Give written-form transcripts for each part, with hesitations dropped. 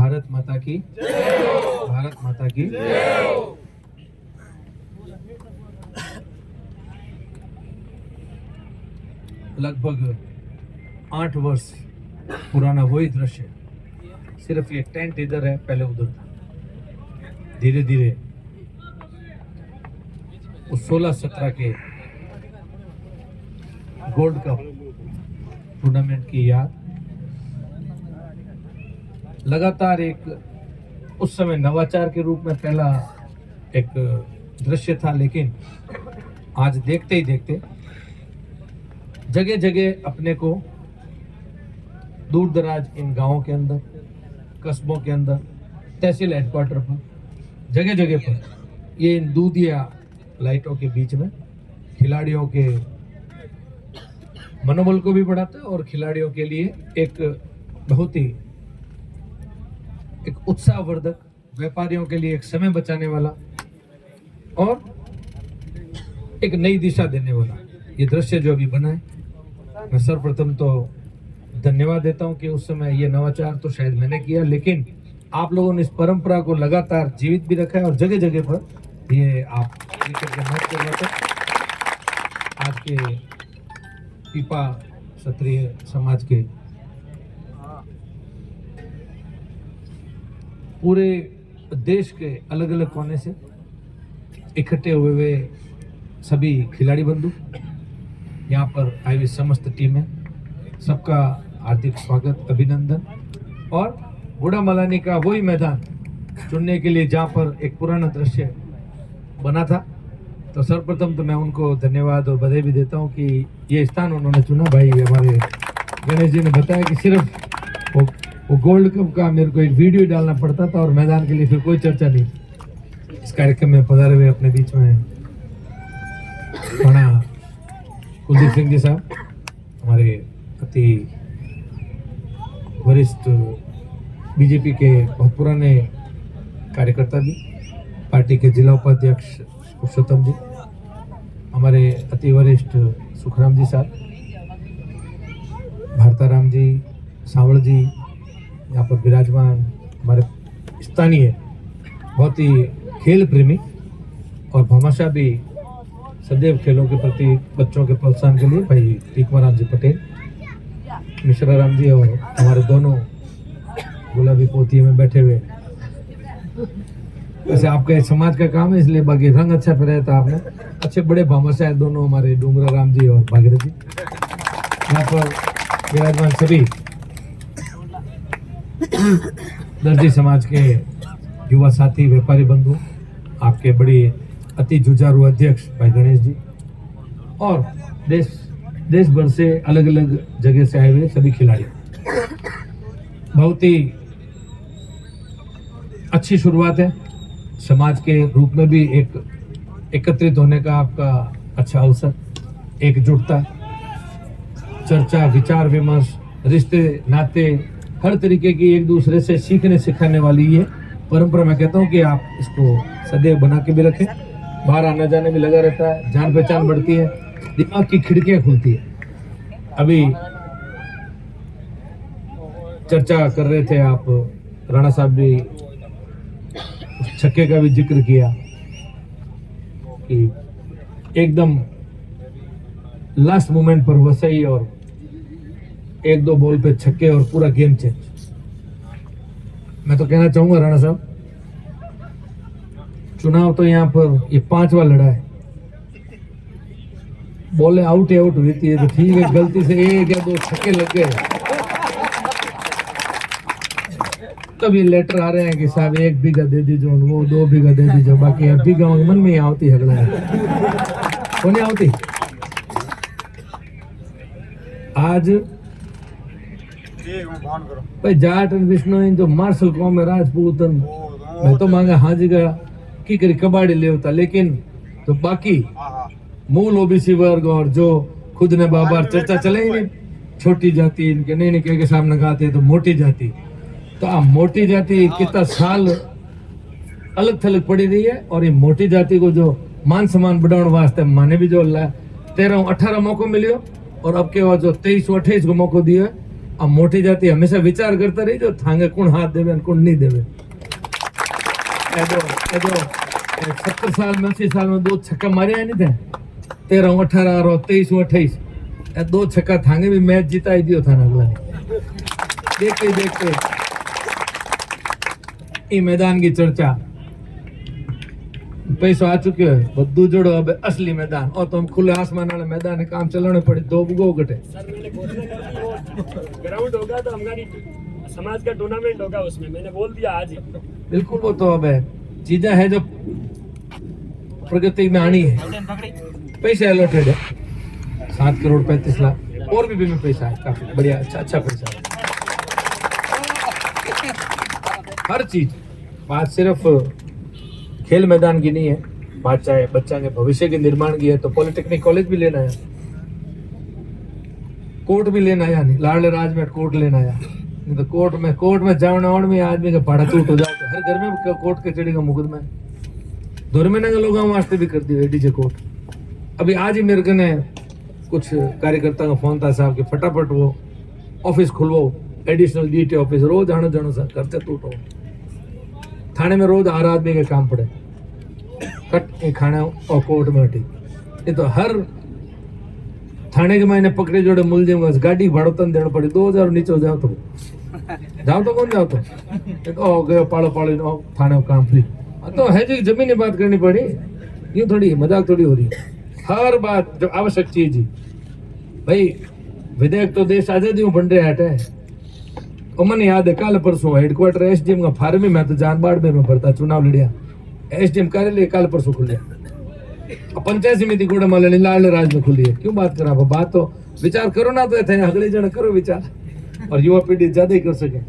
भारत माता की भारत माता की लगभग 8 वर्ष पुराना वही दृश्य, सिर्फ ये टेंट इधर है, पहले उधर था। धीरे धीरे उस 16-17 के गोल्ड कप टूर्नामेंट की याद लगातार एक उस समय नवाचार के रूप में पहला एक दृश्य था, लेकिन आज देखते ही देखते जगह जगह अपने को दूर दराज इन गांवों के अंदर, कस्बों के अंदर, तहसील हेडक्वार्टर पर, जगह जगह पर ये इन दूधिया लाइटों के बीच में खिलाड़ियों के मनोबल को भी बढ़ाता है और खिलाड़ियों के लिए एक बहुत ही एक उत्साहवर्धक, व्यापारियों के लिए एक समय बचाने वाला और एक नई दिशा देने वाला ये दृश्य जो अभी बना है। मैं सर्वप्रथम तो धन्यवाद देता हूं कि उस समय ये नवाचार तो शायद मैंने किया, लेकिन आप लोगों ने इस परंपरा को लगातार जीवित भी रखा है और जगह जगह पर ये आप क्रिकेट के मैच करवाते आज के पीपा क्षत्रिय समाज के पूरे देश के अलग अलग कोने से इकट्ठे हुए हुए सभी खिलाड़ी बंधु, यहाँ पर आई हुई समस्त टीमें, सबका हार्दिक स्वागत, अभिनंदन। और बूढ़ा मलानी का वही मैदान चुनने के लिए जहाँ पर एक पुराना दृश्य बना था, तो सर्वप्रथम तो मैं उनको धन्यवाद और बधाई भी देता हूँ कि ये स्थान उन्होंने चुना। भाई हमारे गणेश जी ने बताया कि सिर्फ वो गोल्ड कप का मेरे को एक वीडियो डालना पड़ता था और मैदान के लिए फिर कोई चर्चा नहीं। इस कार्यक्रम में पधारे हुए अपने बीच में राणा कुलदीप सिंह जी साहब, हमारे अति वरिष्ठ बीजेपी के बहुत पुराने कार्यकर्ता भी, पार्टी के जिला उपाध्यक्ष पुरुषोत्तम जी, हमारे अति वरिष्ठ सुखराम जी साहब, भारताराम जी, सावड़ जी यहाँ पर विराजमान, हमारे स्थानीय बहुत ही खेल प्रेमी और भामाशाह भी सदैव खेलों के प्रति बच्चों के प्रोत्साहन के लिए भाई टीकमाराम जी पटेल, मिश्रा राम जी और हमारे दोनों गुलाबी पोतिये में बैठे हुए। वैसे आपका समाज का काम है इसलिए बाकी रंग अच्छा पहनाया था आपने, अच्छे बड़े भामाशाह दोनों हमारे डूंगरा राम जी और भागीरथ जी। यहाँ पर विराजमान सभी दर्जी समाज के युवा साथी, व्यापारी बंधु, आपके बड़ी अति जुझारू अध्यक्ष भाई गणेश जी और देश भर से अलग अलग जगह से आए हुए सभी खिलाड़ी। बहुत ही अच्छी शुरुआत है, समाज के रूप में भी एक एकत्रित होने का आपका अच्छा अवसर, एकजुटता, चर्चा, विचार विमर्श, रिश्ते नाते, हर तरीके की एक दूसरे से सीखने सिखाने वाली ये परंपरा मैं कहता हूँ कि आप इसको सदैव बना के भी रखें। बाहर आने जाने में लगा रहता है, जान पहचान बढ़ती है, दिमाग की खिड़कियां खुलती है। अभी चर्चा कर रहे थे आप, राणा साहब भी छक्के का भी जिक्र किया कि एकदम लास्ट मोमेंट पर वसई और 1-2 बॉल पे छक्के और पूरा गेम चेंज। मैं तो कहना चाहूंगा राणा साहब, चुनाव तो यहाँ पर ये 5वां लड़ा है, बॉलें आउट हुई थी तो ठीक है, गलती से 1 या 2 छक्के लग गए तब ये लेटर आ रहे हैं कि साहब 1 बीघा दे दीजिए, वो 2 बीघा दे दीजिए, बाकी 1 बीघा मन में ही आवती है वो नहीं आवती। आज भाई जाट विष्णु जो मार्शल कौम में राजपूत, मैं तो मांगा हाजी गया की करी कबाड़ी ले होता, लेकिन तो बाकी मूल ओबीसी वर्ग और जो खुद ने बार चर्चा चले ही नहीं, छोटी जाति इनके नहीं के सामने कहते तो मोटी जाति, तो आ मोटी जाति कितना साल अलग थलग पड़ी रही है और ये मोटी जाति को जो मान सम्मान बढ़ाने वास्ते माने भी जो 13-18 मौको मिलियो और अब के जो 23-28 को मौको दिया आ मोटी जाती हमेशा विचार करता रही जो थांगे कौन हाथ देवे कौन नहीं देवे। ए दो 70 साल में 80 साल में 2 छक्का मारे है नहीं थे 13 18 और 23 28 ए 2 छक्का थांगे भी मैच जीता ही दियो था ना अगला देखते ये मैदान की चर्चा पैसो आ चुके है बद्दू जोड़ो अब असली मैदान और तुम खुले आसमान वाले मैदान में काम चलाने पड़े 2 गो घटे ग्राउंड होगा तो हमारी समाज का टूर्नामेंट होगा उसमें मैंने बोल दिया आज ही। बिल्कुल वो तो अब है चीजें है जो प्रगति में आनी है। पैसे अलॉटेड है 7 करोड़ 35 लाख और भी में पैसा है काफी बढ़िया अच्छा पैसा है। हर चीज बात सिर्फ खेल मैदान की नहीं है, बात चाहे बच्चा के भविष्य के निर्माण की है तो पॉलिटेक्निक कॉलेज भी लेना है, कोर्ट भी लेना है, नहीं लाडले राज में कोर्ट लेना है नहीं तो कोर्ट में जाने और में आदमी का पाड़ा टूट हो जाता है। हर घर में कोर्ट कचहरी का मुकदमा है। धोरमेना के लोगों वास्ते भी कर दिया डीजे कोर्ट। अभी आज ही मेरे को ने कुछ कार्यकर्ता का फोन था साहब के फटाफट वो ऑफिस खुलवाओ एडिशनल डीटी ऑफिस रोज जानो सर करते टूटो थाने में रोज 8 आदमी के काम पड़े कट खाने और कोर्ट में हटी ये तो हर थाने के मैंने पकड़े जोड़े मुलजिम गाड़ी भाड़ो तन देना पड़ी 2000 नीचे हो जाओ तो कौन जाओ तो गयो पालो थाने का काम फ्री तो है जी जमीन की बात करनी पड़ी यूं थोड़ी मजाक थोड़ी हो रही है। हर बात जो आवश्यक चीज ही भाई विधेयक तो देश आजादी बन रहे हटे मन याद है काल परसों हेडक्वार्टर एसडीएम का फार्मी में तो जान बाड़मेर में भरता चुनाव लड़िया एसडीएम कार्यालय काल परसों खुलिया पंचायत समिति गोड़ा मालनी लाल राज में खुली है। क्यों बात करा बात तो विचार करो ना तो थे अगले जन करो विचार और युवा पीढ़ी ज्यादा ही कर सके।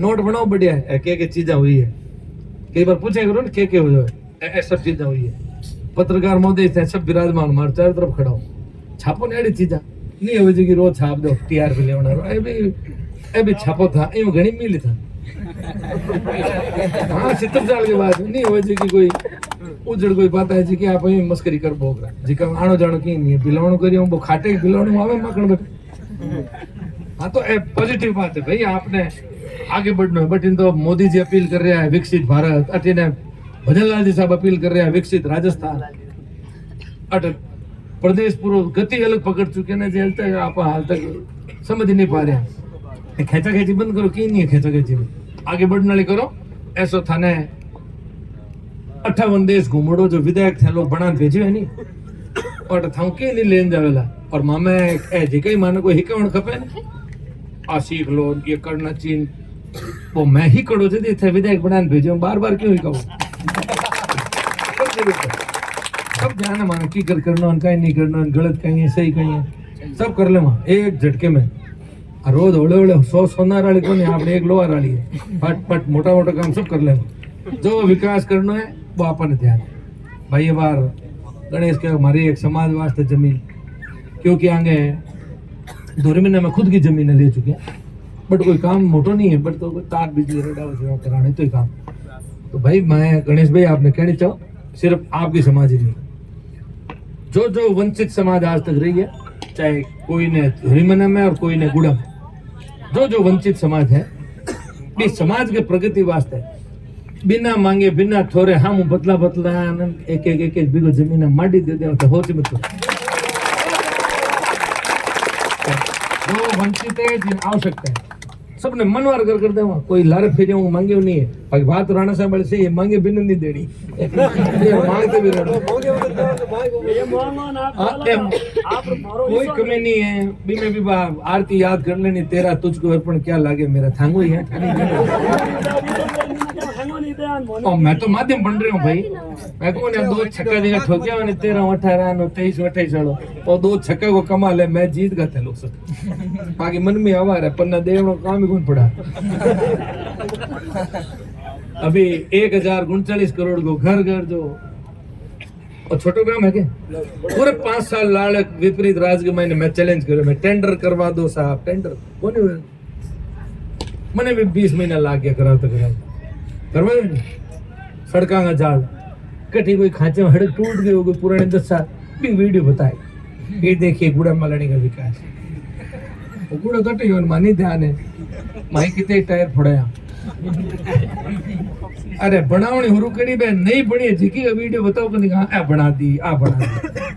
नोट बनाओ बढ़िया है के चीजें हुई है कई बार पूछे करो ना के हो जाए सब चीजें हुई है। पत्रकार महोदय थे सब विराजमान मार चारों तरफ खड़ा हो छापो ने चीजा नहीं हो जी रोज छाप दो टीआरपी लेना ए भी छापो था यूं घणी मिली था हाँ 70 साल के बाद नहीं हो जी की कोई उजड़ कोई बात है जी कि आप मस्करी कर बोग रहा जी का आनो जानो की नहीं बिलावणो करियो वो खाटे बिलावणो आवे मकड़ बैठे। हाँ तो पॉजिटिव बात है भाई आपने आगे बढ़ना है बट इन तो मोदी जी अपील कर रहा है विकसित भारत अटे भजनलाल जी साहब अपील कर रहे हैं विकसित राजस्थान अटल प्रदेश पूरा गति अलग पकड़ चुके ना जेल तक आप हाल तक समझ नहीं पा रहे हैं। खेचा खेची बंद करो की नहीं है खेचा खेची में आगे बढ़ने वाले करो ऐसा थाने 58 देश घूमड़ो जो विधायक थे लोग बना भेजे है नहीं और थाऊ के नहीं लेन जावेला और मामे ए जी कई माने को हिकावण खपे आ सीख लो ये करना चीन वो मैं ही करो जे थे विधायक बना भेजे बार क्यों हिकाओ सब जाने माने की करना उनका नहीं करना गलत कहीं है सही कहीं है सब कर ले वहां एक झटके में रोज ओले 100 सोनार वाली को नहीं आपने एक लोहार वाली है फट मोटा काम सब कर ले जो विकास करना है वो अपन ध्यान भाई ये बार गणेश के हमारी एक समाज वास्ते जमीन क्योंकि आगे 2 महीने में खुद की जमीन ले चुके हैं बट कोई काम मोटो नहीं है बट तो तार बिजली रेडा कराने तो ही काम तो भाई मैं गणेश भाई आपने कहनी चाहो सिर्फ आपकी समाज ही नहीं जो वंचित समाज आज तक रही है चाहे कोई ने हरिमना में और कोई ने गुड़ा में जो वंचित समाज है इस समाज के प्रगति वास्ते बिना मांगे बिना ठोरे हम बतला एक बीघो जमीन माटी दे दे तो होती मत जो वंचित है जिन आवश्यकता है सबने मनवार कर दे कोई लारे फिर मांगे नहीं है बाकी बात राणा साहब वाले से ये मांगे बिन नहीं देनी मांगते भी कोई कमी नहीं है बीमे भी आरती याद कर लेनी तेरा तुझको अर्पण क्या लागे मेरा थांगो ही है मैं तो माध्यम बन रही हूँ भाई मैं को 2 छक्का देगा ठोकिया मैंने 13 18 23 28 चलो और 2 छक्का को कमा ले मैं जीत गया था लोग सब बाकी मन में आवा रहा पन्ना देवनो काम ही कौन पड़ा अभी 1039 करोड़ को घर जो और छोटो काम है क्या पूरे 5 साल लाल विपरीत राज के मैं चैलेंज करो मैं टेंडर करवा दो साहब टेंडर कौन हुए मैंने भी 20 महीना लाग गया करा करवा सड़का का जाल कटी कोई खांचे में हड़क टूट गई कोई पुराने 10 साल वीडियो बताए ये देखिए गुड़ा मलानी का विकास कूड़ो कटे यो मानी ध्यान है माई कितने टायर फोड़ाया अरे बनावनी हुरु करी बे नहीं बनी जी की वीडियो बताओ कने आ बना दी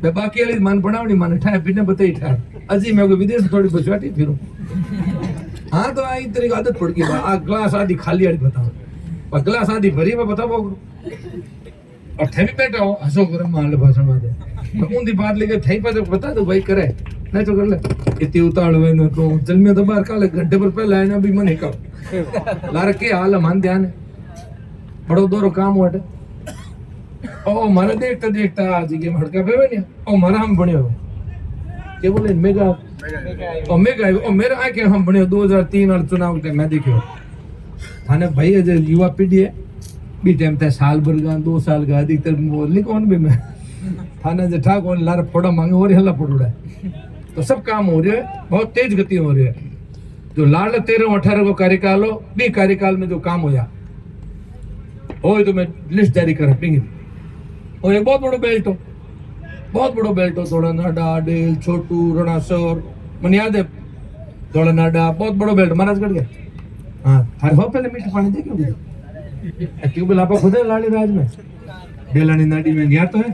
बे बाकी वाली मन बनावनी मन ठाए बिना बताई ठाए अजी मैं को विदेश थोड़ी बचवाटी फिरूं हां तो आई तेरी आदत पड़ गई आ ग्लास आधी खाली वाली बताओ पर ग्लास आधी भरी में बताओ और थे भी बैठा हो हंसो कर मान ले भाषण में दे तो उनकी बात लेके थे पर बता दो भाई करे नहीं तो कर ले इतनी उतावल में न को चल में तो बाहर काले घंटे पर पहले आए ना भी मन हिका लार के हाल मान ध्यान है बड़ो दोरो काम हुआ ओ मारा देखता देखता आज के हड़का पे ने ओ मारा हम बने हो के बोले मेगा ओ मेरा आके हम बने 2003 वाले चुनाव के मैं देखियो थाने भाई अजय युवा पीढ़ी है बी टाइम ते साल भर का 2 साल का अधिकतर बोली कौन भी मैं थाने जे ठा कौन लार फोड़ा मांगे और हल्ला पड़ोड़ा तो सब काम हो रहे है बहुत तेज गति हो रही है जो लाल 13-18 को कार्यकाल हो बी कार्यकाल में जो काम होया हो तो मैं लिस्ट जारी कर पिंगी और एक बहुत बड़ो बेल्ट हो थोड़ा नाडा डेल छोटू रणासर मन याद है थोड़ा नाडा बहुत बड़ो बेल्ट महाराजगढ़ के हाँ थारे हो पहले मीठा पानी दे क्यों ट्यूबवेल आपा खुद है लाड़ी राज में बेलानी नाडी में याद तो है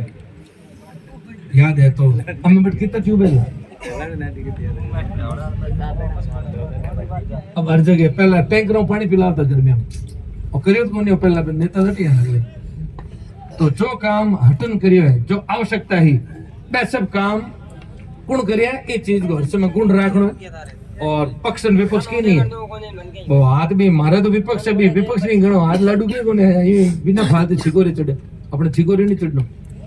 याद है तो हमें बट कितना ट्यूबवेल है अब हर जगह पहला टैंकर में पानी पिलाता गर्मियों में और करियो तो नहीं पहला नेता हटिया लगे तो जो काम हटन करियो है जो आवश्यकता ही वह सब काम गुण करिया ये चीज को हर समय गुण रखना और पक्ष विपक्ष की नहीं है वो आदमी मारे तो विपक्ष भी विपक्ष नहीं गणो हाथ लाडू के कोने ये बिना फादे छिकोरे चढ़े अपने छिकोरे नहीं चढ़नो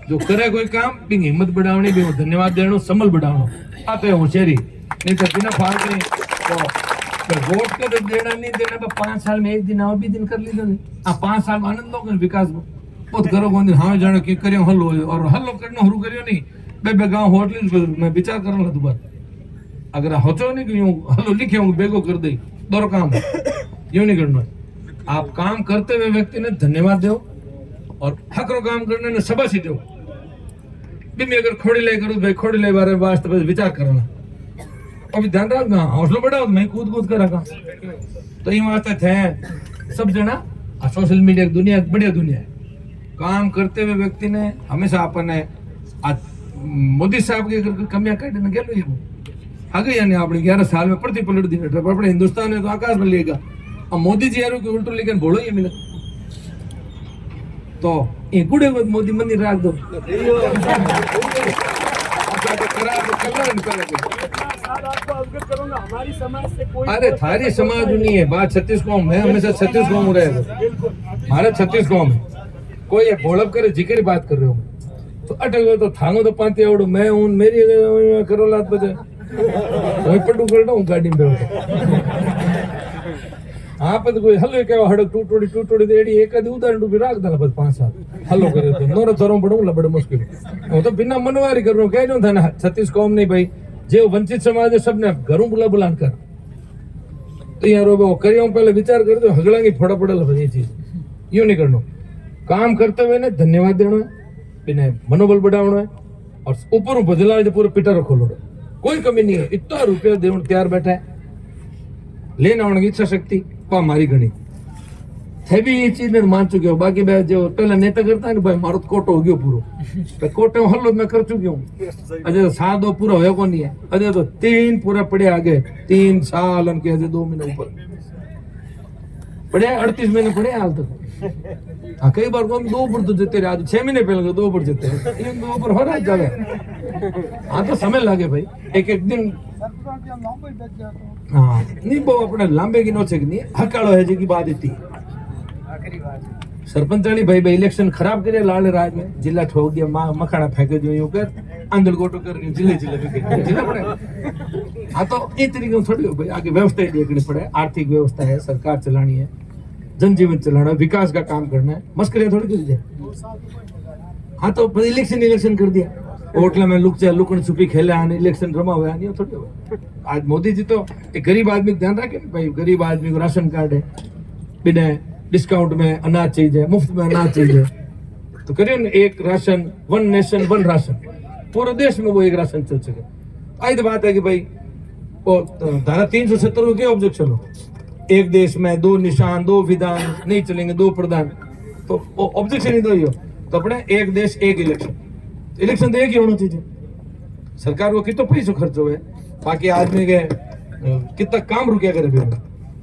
जो करे कोई काम बिंग हिम्मत बढ़ावनी भी धन्यवाद देनो समल बढ़ावनो आते होशियारी नहीं तो बिना फाड़ के तो वोट के तो देना नहीं देना पर 5 साल में एक दिन आओ भी दिन कर लीधो नहीं आ 5 साल में आनंद लो विकास को बहुत करो कोन दिन हाँ जाने की करियो हल्लो और हल्लो करनो शुरू करियो नहीं बे गांव होटल में विचार करन ला दुबार अगर होचो नहीं कि यूं हल्लो लिखे हूं बेगो कर दे दोरो काम यूं नहीं करना आप काम करते हुए व्यक्ति ने धन्यवाद दो और हकरो काम करने ने शाबाशी दो भी अगर खोड़ी ले करूं भाई खोड़ी ले बारे वास्ते विचार करना अभी ध्यान रखना हौसला बढ़ाओ मैं कूद कर रखा तो ये वास्ते थे सब जना सोशल मीडिया की दुनिया बढ़िया दुनिया है काम करते हुए व्यक्ति ने हमेशा अपने मोदी साहब की कमियां काटने गेलो ये आगे यानी आपने 11 साल में प्रति पलट दी अपने हिंदुस्तान ने तो आकाश में लेगा अब मोदी जी यारों के उल्टो लेकिन बोलो ये मिले तो ये गुड़े को मोदी मंदिर रख दो हमारी समाज से कोई अरे थारी समाज नहीं है बात 36 कौम है हमेशा 36 कौम रहेगा हमारा 36 कौम है कोई ये भोड़प करे जिक्र बात कर रहे हो तो अटक गए तो थांगो तो पाते आवड़ो मैं हूं मेरी करो लात बजे वही पटू कर दो गाड़ी में बैठो आप तो कोई हल्लो के हड़क टूटोड़ी देड़ी एक आधी उदाहरण भी राख दला बस 5 साल हल्लो करे तो नोरो थरो पड़ू ला बड़े मुश्किल वो तो बिना मनवारी कर रो कह जो था ना 36 कौम नहीं भाई जे वंचित समाज है सबने घरों बुलान कर तो यार वो करियो पहले विचार कर दो हगला की फोड़ा पड़ेला बस ये चीज यूं नहीं करनो काम करते हुए ने धन्यवाद देना है बिना मनोबल बढ़ावना है और ऊपर बदला जो पूरे पिटारो खोलो कोई कमी नहीं है इतना रुपया देवन तैयार बैठा है लेना होने की इच्छा शक्ति पा मारी गणी थे भी ये चीज ने मान चुके हो बाकी मैं जो पहले नेता करता है ना भाई मारो कोटो हो गयो पूरो तो कोटे हल्लो मैं कर चुकी हूँ अजय तो 7 पूरा होया को नहीं है अजय तो 3 पूरा पड़े आगे 3 साल अनके अजय 2 महीने ऊपर पड़े 38 महीने पड़े हाल तक हाँ कई बार को हम 2 ऊपर तो जीते रहे आज 6 महीने पहले 2 ऊपर जीते हैं 2 ऊपर हो रहा है जगह हाँ तो समय लगे भाई एक दिन हाँ नहीं वो अपने लांबे की नोचे नहीं हकाड़ो है जी की बात इतनी सरपंचाणी भाई भाई इलेक्शन खराब करे लाल राज में जिला ठोक दिया मखाना फेंके जो यूं कर आंदोल गोटो कर जिले जिला पड़े हाँ तो इस तरीके में थोड़ी भाई आगे व्यवस्था ही देखनी पड़े आर्थिक व्यवस्था है सरकार चलानी है जनजीवन चलाना विकास का काम करना है मस्करियां थोड़ी कर दिया हाँ तो इलेक्शन कर दिया होटल में लुकन छुपी खेले आने इलेक्शन रमा हुआ नहीं थोड़ी हुआ आज मोदी जी तो एक गरीब आदमी का ध्यान रखे भाई गरीब आदमी को राशन कार्ड है बिना डिस्काउंट में अनाज चाहिए मुफ्त में अनाज चाहिए तो करिए ना एक राशन 1 नेशन 1 राशन पूरे देश में वो एक राशन चल सके आई तो बात है कि भाई धारा 370 को क्या ऑब्जेक्शन हो? एक देश में दो निशान, दो विधान नहीं चलेंगे, दो प्रधान, तो ऑब्जेक्शन ही तो ही हो। तो अपने एक देश एक इलेक्शन, इलेक्शन तो एक ही होना चाहिए। सरकार को कितना पैसा खर्च हुए, बाकी आदमी के कितना काम रुकिया करे भी।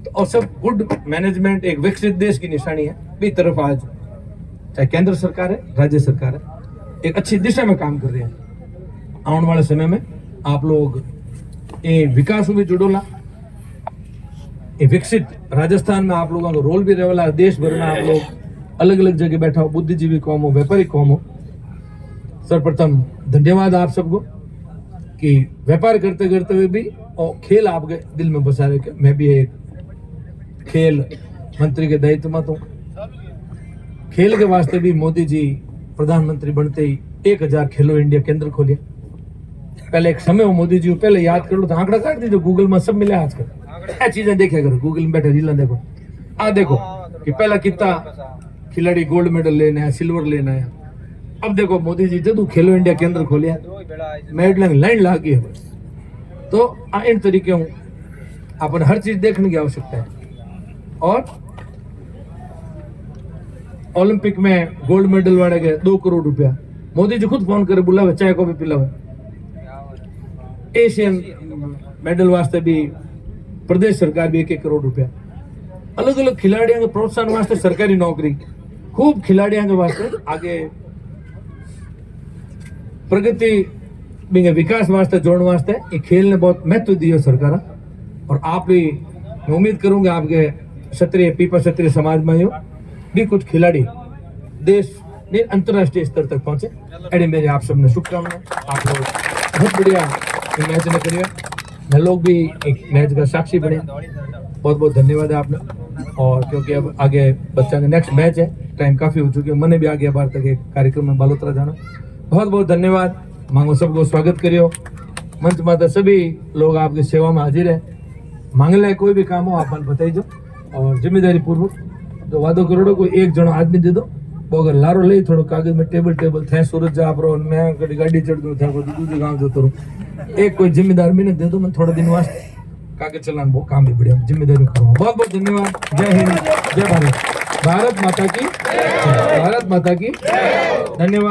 तो और सब गुड मैनेजमेंट एक विकसित देश की निशानी है भी तरफ। आज चाहे केंद्र सरकार है, राज्य सरकार है, एक अच्छी दिशा में काम कर रहे हैं। आने वाले समय में आप लोग ये विकास में जुड़ोला, ये विकसित राजस्थान में आप लोगों का रोल भी रहेला। देश भर में आप लोग अलग अलग जगह बैठा हो, बुद्धिजीवी कौम हो, व्यापारी कौम हो। सर्वप्रथम धन्यवाद आप सबको कि व्यापार करते करते हुए भी और खेल आपके दिल में बसा रहे। मैं भी एक खेल मंत्री के दायित्व में हूँ। खेल के वास्ते भी मोदी जी प्रधानमंत्री बनते ही 1000 खेलो इंडिया केंद्र खोलिया। पहले एक समय हो मोदी जी, पहले याद कर लो तो आंकड़ा काट दीजिए, गूगल में सब मिले आजकल। क्या चीजें देखे करो, गूगल में बैठे रीला देखो, देखो कि पहला कितना खिलाड़ी गोल्ड मेडल लेना है, सिल्वर लेना है। अब देखो मोदी जी जब खेलो इंडिया केंद्र खोलिया, मेडल लाइन लागी है। तो इन तरीके हूँ अपन हर चीज देखने की आवश्यकता है। और ओलंपिक में गोल्ड मेडल वाले गए 2 करोड़ रुपया, मोदी जी खुद फोन करे बुलावे, चाय को भी पिलावे। एशियन मेडल वास्ते भी प्रदेश सरकार भी 1-1 करोड़ रुपया। अलग अलग खिलाड़ियों के प्रोत्साहन वास्ते सरकारी नौकरी, खूब खिलाड़ियों के वास्ते आगे प्रगति भी विकास वास्ते जोड़ने वास्ते ये खेल ने बहुत महत्व दिया सरकार। और आप भी, मैं उम्मीद करूंगा आपके क्षत्रिय पीपा क्षत्रिय समाज में हो भी कुछ खिलाड़ी देश ने अंतरराष्ट्रीय स्तर तक पहुंचे। अरे मेरे आप सबने शुभकामनाएं। आप लोग बहुत बढ़िया मैच ने करिए, मैं लोग भी एक मैच का साक्षी बने। बहुत बहुत धन्यवाद है आपने। और क्योंकि अब आगे बच्चा का नेक्स्ट मैच है, टाइम काफी हो चुकी है, मैंने भी आगे बार तक एक कार्यक्रम में बालोतरा जाना। बहुत बहुत धन्यवाद। मांगो सबको स्वागत करियो। मंच माता सभी लोग आपकी सेवा में हाजिर है। मांगले कोई भी काम हो आप बताई दो, और जिम्मेदारी पूर्वक जो वादो करोड़ो को एक जनो आदमी दे दो। वो अगर लारो ले थोड़ा कागज में टेबल थे सूरज जा आप रहो, मैं गाड़ी चढ़ दूँ था दूसरे गाँव जो तो एक कोई जिम्मेदार मैंने दे दो, मैं थोड़ा दिन वास्ते कागज चलान वो काम भी बढ़िया जिम्मेदारी करूँ। बहुत बहुत धन्यवाद। जय हिंद, जय भारत, भारत माता की, भारत माता की। धन्यवाद।